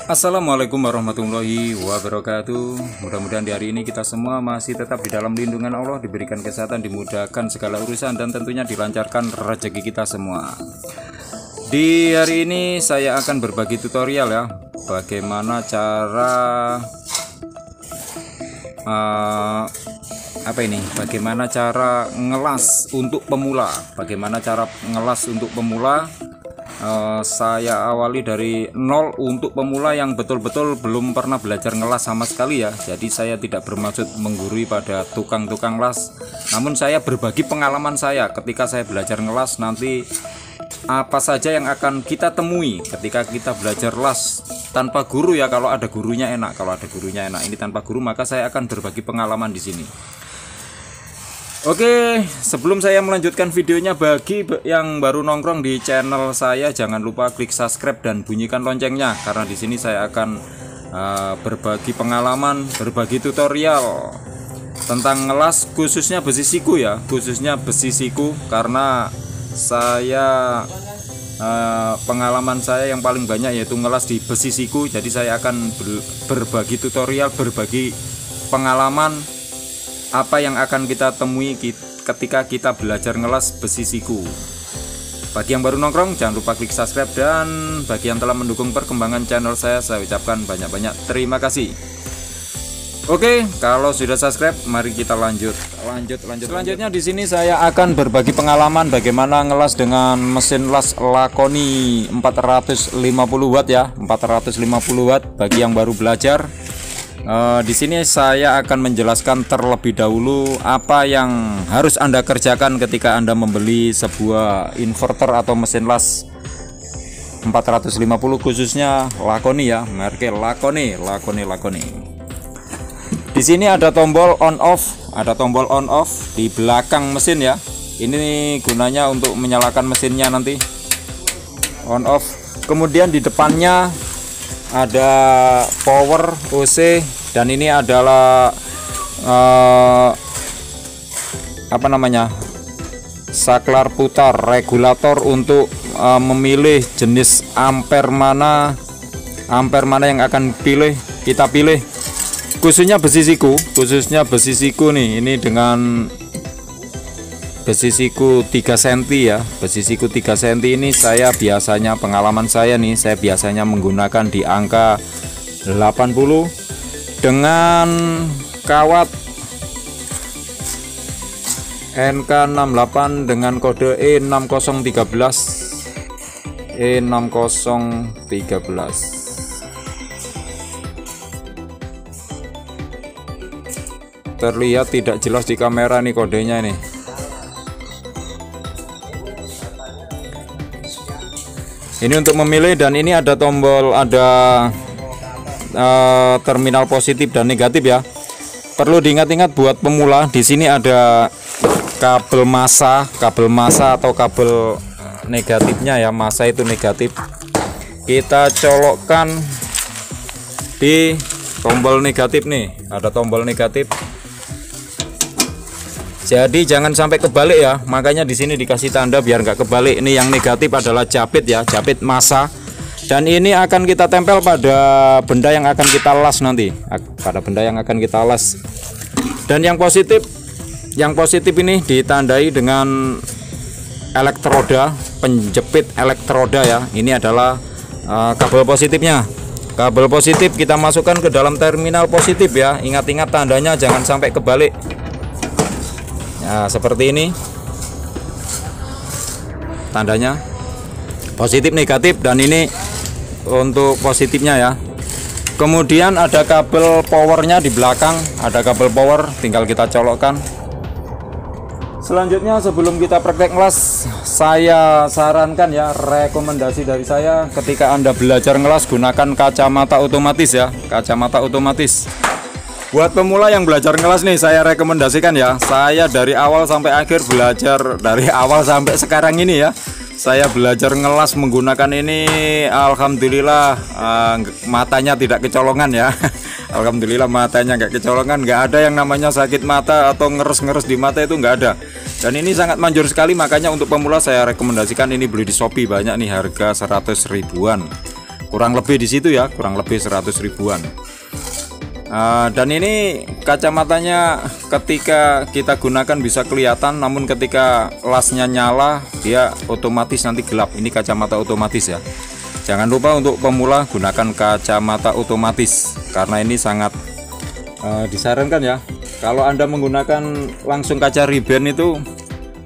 Assalamualaikum warahmatullahi wabarakatuh. Mudah-mudahan di hari ini kita semua masih tetap di dalam lindungan Allah, diberikan kesehatan, dimudahkan segala urusan, dan tentunya dilancarkan rezeki kita semua. Di hari ini saya akan berbagi tutorial ya, bagaimana cara bagaimana cara ngelas untuk pemula. Bagaimana cara ngelas untuk pemula? Saya awali dari nol untuk pemula yang betul-betul belum pernah belajar ngelas sama sekali ya. Jadi saya tidak bermaksud menggurui pada tukang-tukang las, namun saya berbagi pengalaman saya ketika saya belajar ngelas. Nanti apa saja yang akan kita temui ketika kita belajar las tanpa guru ya. Kalau ada gurunya enak, ini tanpa guru, maka saya akan berbagi pengalaman di sini. Oke, sebelum saya melanjutkan videonya, bagi yang baru nongkrong di channel saya, jangan lupa klik subscribe dan bunyikan loncengnya, karena di sini saya akan berbagi pengalaman, berbagi tutorial tentang ngelas, khususnya besi siku ya, karena saya pengalaman saya yang paling banyak yaitu ngelas di besi siku. Jadi saya akan berbagi tutorial, berbagi pengalaman apa yang akan kita temui ketika kita belajar ngelas besi siku. Bagi yang baru nongkrong, jangan lupa klik subscribe, dan bagi yang telah mendukung perkembangan channel saya ucapkan banyak-banyak terima kasih. Oke, kalau sudah subscribe, mari kita lanjut. Selanjutnya di sini saya akan berbagi pengalaman bagaimana ngelas dengan mesin las Laconi 450 watt ya, 450 watt bagi yang baru belajar. Di sini saya akan menjelaskan terlebih dahulu apa yang harus Anda kerjakan ketika Anda membeli sebuah inverter atau mesin las 450, khususnya Laconi ya, merek Laconi. Di sini ada tombol on off di belakang mesin ya. Ini gunanya untuk menyalakan mesinnya nanti. On off. Kemudian di depannya ada power OC, dan ini adalah saklar putar, regulator untuk memilih jenis ampere mana yang akan kita pilih. Khususnya besi siku nih, ini dengan besi siku 3 cm ya. Besi siku 3 cm ini pengalaman saya nih, saya biasanya menggunakan di angka 80 dengan kawat NK68 dengan kode E6013. Terlihat tidak jelas di kamera nih kodenya nih. Ini untuk memilih, dan ini ada tombol, ada terminal positif dan negatif ya. Perlu diingat-ingat buat pemula, di sini ada kabel massa atau kabel negatifnya ya. Massa itu negatif. Kita colokkan di tombol negatif nih, ada tombol negatif. Jadi jangan sampai kebalik ya, makanya di sini dikasih tanda biar nggak kebalik. Ini yang negatif adalah japit ya, japit massa, dan ini akan kita tempel pada benda yang akan kita las nanti, Dan yang positif ini ditandai dengan elektroda, penjepit elektroda ya. Ini adalah kabel positifnya. Kabel positif kita masukkan ke dalam terminal positif ya. Ingat-ingat tandanya, jangan sampai kebalik. Nah, seperti ini tandanya, positif negatif, dan ini untuk positifnya ya. Kemudian ada kabel powernya di belakang, ada kabel power, tinggal kita colokkan. Selanjutnya, sebelum kita praktek ngelas, saya sarankan ya, rekomendasi dari saya, ketika Anda belajar ngelas, gunakan kacamata otomatis ya, kacamata otomatis. Buat pemula yang belajar ngelas nih, saya rekomendasikan ya. Saya dari awal sampai akhir belajar, dari awal sampai sekarang ini ya, saya belajar ngelas menggunakan ini. Alhamdulillah matanya tidak kecolongan ya. Alhamdulillah matanya nggak kecolongan, nggak ada yang namanya sakit mata atau ngeres-ngeres di mata, itu nggak ada. Dan ini sangat manjur sekali, makanya untuk pemula saya rekomendasikan ini beli di Shopee, banyak nih, harga 100 ribuan. kurang lebih di situ ya, kurang lebih 100 ribuan. Dan ini kacamatanya ketika kita gunakan bisa kelihatan, namun ketika lasnya nyala dia otomatis nanti gelap. Ini kacamata otomatis ya. Jangan lupa untuk pemula gunakan kacamata otomatis karena ini sangat disarankan ya. Kalau Anda menggunakan langsung kaca riben itu,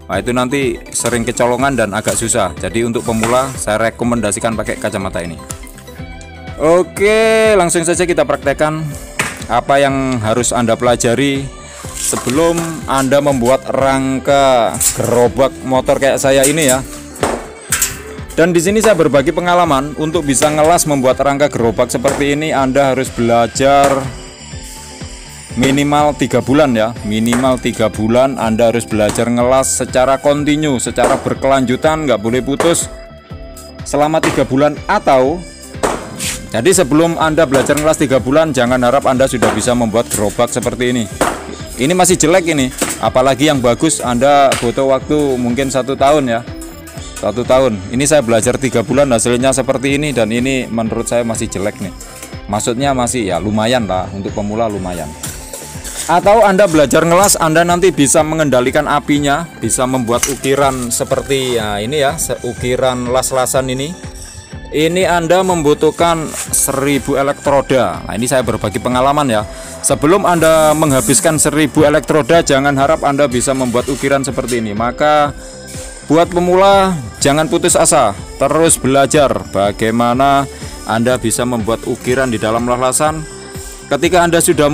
nah itu nanti sering kecolongan dan agak susah. Jadi untuk pemula saya rekomendasikan pakai kacamata ini. Oke, langsung saja kita praktekkan apa yang harus Anda pelajari sebelum Anda membuat rangka gerobak motor kayak saya ini ya. Dan di sini saya berbagi pengalaman untuk bisa ngelas membuat rangka gerobak seperti ini. Anda harus belajar minimal 3 bulan ya, minimal 3 bulan Anda harus belajar ngelas secara kontinu, secara berkelanjutan, nggak boleh putus selama 3 bulan. Atau jadi sebelum Anda belajar ngelas 3 bulan, jangan harap Anda sudah bisa membuat gerobak seperti ini. Ini masih jelek ini, apalagi yang bagus Anda butuh waktu mungkin 1 tahun ya, 1 tahun. Ini saya belajar 3 bulan hasilnya seperti ini, dan ini menurut saya masih jelek nih. Maksudnya masih ya lumayan lah, untuk pemula lumayan. Atau Anda belajar ngelas, Anda nanti bisa mengendalikan apinya, bisa membuat ukiran seperti ya ini ya, ukiran las-lasan ini. Ini Anda membutuhkan 1000 elektroda. Nah ini saya berbagi pengalaman ya. Sebelum Anda menghabiskan 1000 elektroda, jangan harap Anda bisa membuat ukiran seperti ini. Maka buat pemula jangan putus asa, terus belajar bagaimana Anda bisa membuat ukiran di dalam las-lasan. Ketika Anda sudah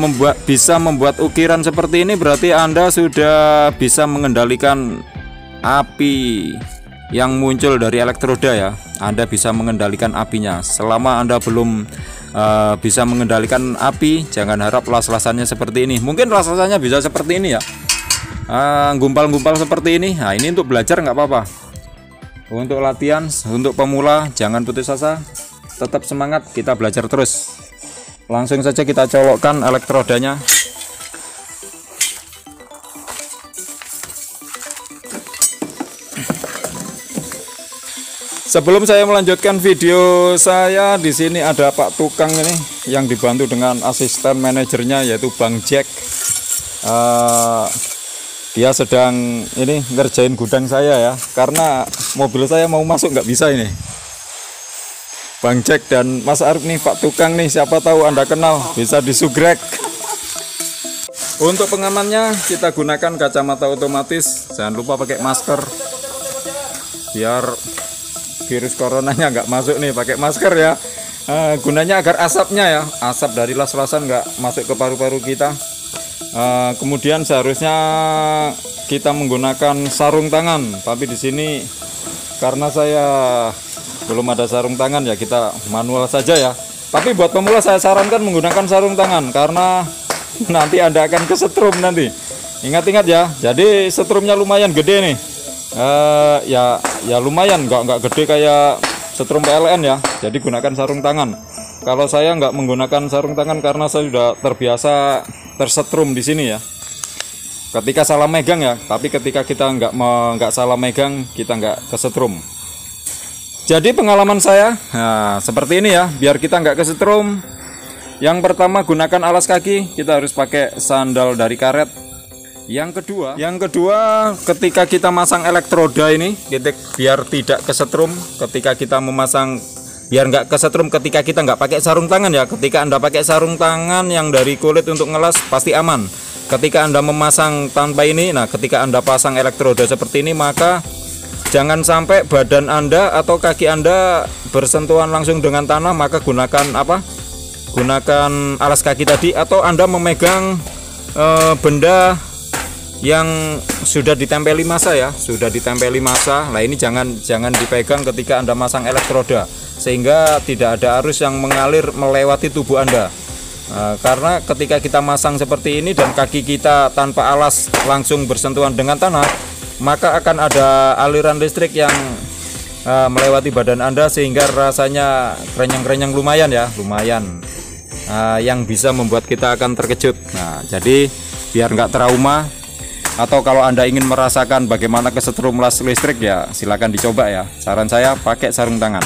bisa membuat ukiran seperti ini, berarti Anda sudah bisa mengendalikan api yang muncul dari elektroda ya. Anda bisa mengendalikan apinya. Selama Anda belum bisa mengendalikan api, jangan harap las-lasannya seperti ini. Mungkin las-lasannya bisa seperti ini ya, gumpal-gumpal seperti ini. Nah ini untuk belajar nggak apa-apa. Untuk latihan, untuk pemula jangan putus asa, tetap semangat, kita belajar terus. Langsung saja kita colokkan elektrodanya. Sebelum saya melanjutkan video saya, di sini ada Pak Tukang ini yang dibantu dengan asisten manajernya yaitu Bang Jack. Dia sedang ini ngerjain gudang saya ya, karena mobil saya mau masuk nggak bisa ini. Bang Jack dan Mas Arif nih, Pak Tukang nih, siapa tahu Anda kenal, bisa disugrek. Untuk pengamannya kita gunakan kacamata otomatis. Jangan lupa pakai masker biar virus coronanya nggak masuk nih, pakai masker ya. Gunanya agar asapnya ya, asap dari las-lasan nggak masuk ke paru-paru kita. Kemudian seharusnya kita menggunakan sarung tangan, tapi di sini karena saya belum ada sarung tangan ya, kita manual saja ya. Tapi buat pemula saya sarankan menggunakan sarung tangan karena nanti Anda akan kesetrum nanti. Ingat-ingat ya, jadi setrumnya lumayan gede nih. Ya lumayan, nggak gede kayak setrum PLN ya. Jadi gunakan sarung tangan. Kalau saya nggak menggunakan sarung tangan karena saya sudah terbiasa tersetrum di sini ya. Ketika salah megang ya, tapi ketika kita nggak salah megang, kita nggak kesetrum. Jadi pengalaman saya, nah, seperti ini ya, biar kita nggak kesetrum. Yang pertama gunakan alas kaki, kita harus pakai sandal dari karet. Yang kedua, ketika kita masang elektroda ini, biar tidak kesetrum. Ketika kita memasang, biar nggak kesetrum ketika kita nggak pakai sarung tangan ya. Ketika Anda pakai sarung tangan yang dari kulit untuk ngelas pasti aman. Ketika Anda memasang tanpa ini, nah ketika Anda pasang elektroda seperti ini, maka jangan sampai badan Anda atau kaki Anda bersentuhan langsung dengan tanah. Maka gunakan apa? Gunakan alas kaki tadi, atau Anda memegang benda yang sudah ditempeli massa ya, sudah ditempeli massa. Nah ini jangan dipegang ketika Anda masang elektroda, sehingga tidak ada arus yang mengalir melewati tubuh Anda. Karena ketika kita masang seperti ini dan kaki kita tanpa alas langsung bersentuhan dengan tanah, maka akan ada aliran listrik yang melewati badan Anda, sehingga rasanya kerenyang-kerenyang lumayan ya, lumayan, yang bisa membuat kita akan terkejut. Nah jadi biar nggak trauma, atau kalau Anda ingin merasakan bagaimana kesetrum las listrik ya, silakan dicoba ya. Saran saya pakai sarung tangan.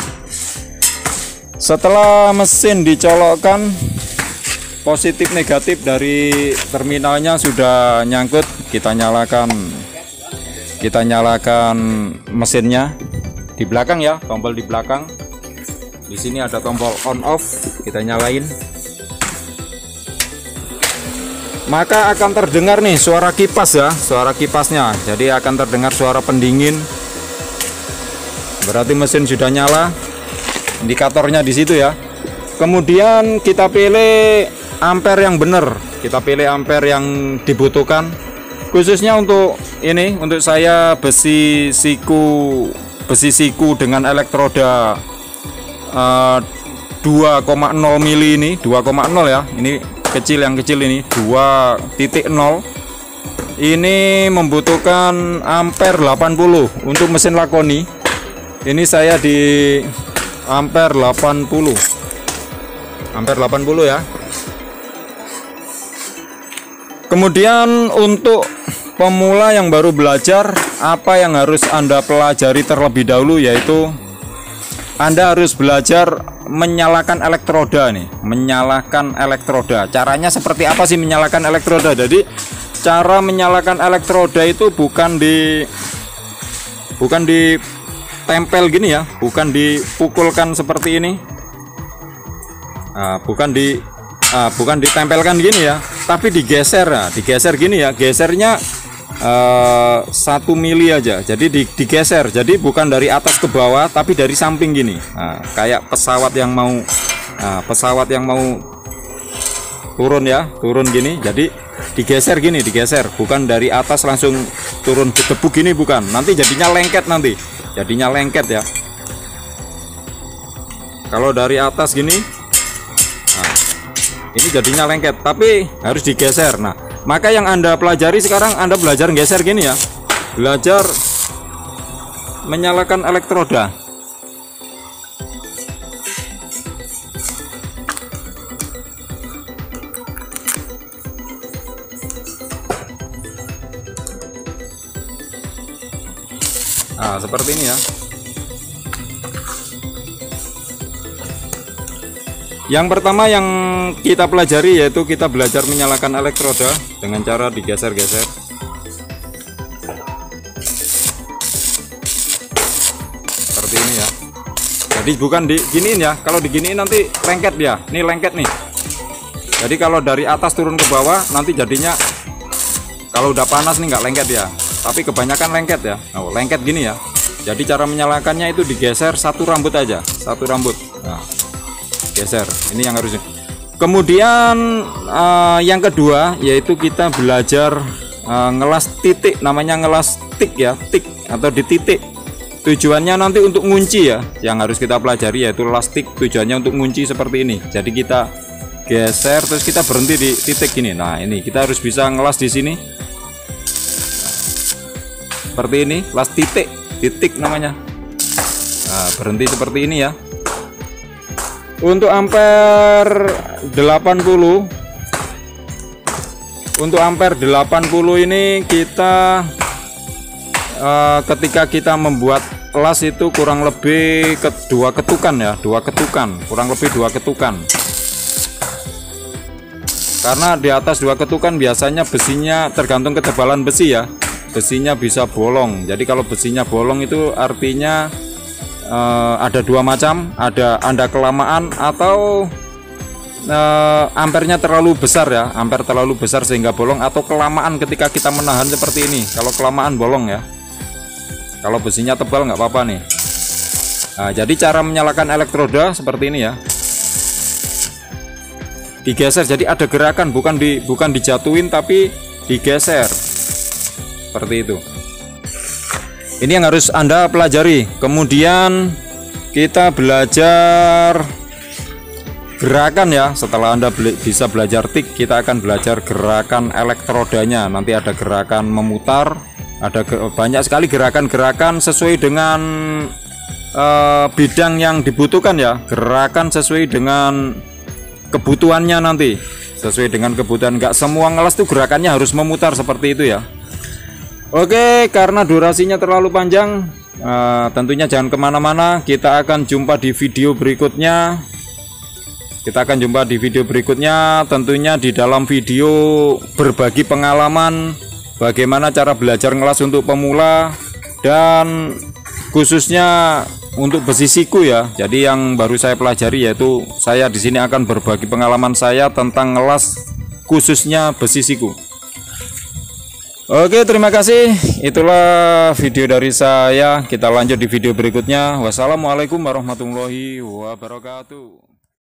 Setelah mesin dicolokkan, positif negatif dari terminalnya sudah nyangkut, kita nyalakan mesinnya di belakang ya, tombol di belakang. Di sini ada tombol on off, kita nyalain. Maka akan terdengar nih suara kipas ya, suara kipasnya. Jadi akan terdengar suara pendingin. Berarti mesin sudah nyala. Indikatornya di situ ya. Kemudian kita pilih ampere yang benar. Kita pilih ampere yang dibutuhkan. Khususnya untuk ini, untuk saya besi siku dengan elektroda 2,0 mili ini, 2,0 ya. Ini kecil, yang kecil ini 2.0. Ini membutuhkan ampere 80 untuk mesin lakoni. Ini saya di ampere 80. Ampere 80 ya. Kemudian untuk pemula yang baru belajar, apa yang harus Anda pelajari terlebih dahulu, yaitu Anda harus belajar menyalakan elektroda nih, menyalakan elektroda. Caranya seperti apa sih menyalakan elektroda? Jadi cara menyalakan elektroda itu bukan ditempel gini ya, bukan dipukulkan seperti ini. Bukan ditempelkan gini ya, tapi digeser ya, digeser gini ya, gesernya 1 mili aja. Jadi digeser, jadi bukan dari atas ke bawah tapi dari samping gini. Kayak pesawat yang mau turun ya, turun gini. Jadi digeser gini, digeser, bukan dari atas langsung turun gedebuk gini, bukan. Nanti jadinya lengket, nanti jadinya lengket ya. Kalau dari atas gini, ini jadinya lengket, tapi harus digeser. Nah, maka yang Anda pelajari sekarang, Anda belajar geser gini ya, belajar menyalakan elektroda. Seperti ini ya. Yang pertama yang kita pelajari yaitu kita belajar menyalakan elektroda dengan cara digeser-geser. Seperti ini ya. Jadi bukan diginiin ya. Kalau diginiin nanti lengket dia. Ini lengket nih. Jadi kalau dari atas turun ke bawah nanti jadinya, kalau udah panas nih nggak lengket ya. Tapi kebanyakan lengket ya. Nah, lengket gini ya. Jadi cara menyalakannya itu digeser satu rambut aja, satu rambut. Nah, geser, ini yang harusnya. Kemudian yang kedua yaitu kita belajar ngelas titik, namanya ngelas tik ya, tik atau di titik. Tujuannya nanti untuk ngunci ya, yang harus kita pelajari yaitu las tik, tujuannya untuk ngunci seperti ini. Jadi kita geser terus kita berhenti di titik gini. Nah, ini kita harus bisa ngelas di sini. Seperti ini, las titik, titik namanya. Nah, berhenti seperti ini ya. Untuk ampere 80, untuk ampere 80 ini kita ketika kita membuat las itu kurang lebih dua ketukan ya, kurang lebih 2 ketukan. Karena di atas 2 ketukan biasanya besinya, tergantung ketebalan besi ya, besinya bisa bolong. Jadi kalau besinya bolong itu artinya ada 2 macam, ada Anda kelamaan atau ampernya terlalu besar ya, ampere terlalu besar sehingga bolong, atau kelamaan ketika kita menahan seperti ini. Kalau kelamaan bolong ya, kalau besinya tebal nggak apa-apa nih. Nah, jadi cara menyalakan elektroda seperti ini ya, digeser. Jadi ada gerakan, bukan dijatuhin tapi digeser seperti itu. Ini yang harus Anda pelajari. Kemudian kita belajar gerakan ya. Setelah Anda bisa belajar tik, kita akan belajar gerakan elektrodanya. Nanti ada gerakan memutar, ada banyak sekali gerakan-gerakan sesuai dengan bidang yang dibutuhkan ya. Gerakan sesuai dengan kebutuhannya nanti, sesuai dengan kebutuhan. Nggak semua ngelas tuh gerakannya harus memutar seperti itu ya. Oke, karena durasinya terlalu panjang, Tentunya jangan kemana-mana, kita akan jumpa di video berikutnya. Tentunya di dalam video berbagi pengalaman bagaimana cara belajar ngelas untuk pemula, dan khususnya untuk besi siku ya. Jadi yang baru saya pelajari, yaitu saya di sini akan berbagi pengalaman saya tentang ngelas khususnya besi siku. Oke, terima kasih. Itulah video dari saya. Kita lanjut di video berikutnya. Wassalamualaikum warahmatullahi wabarakatuh.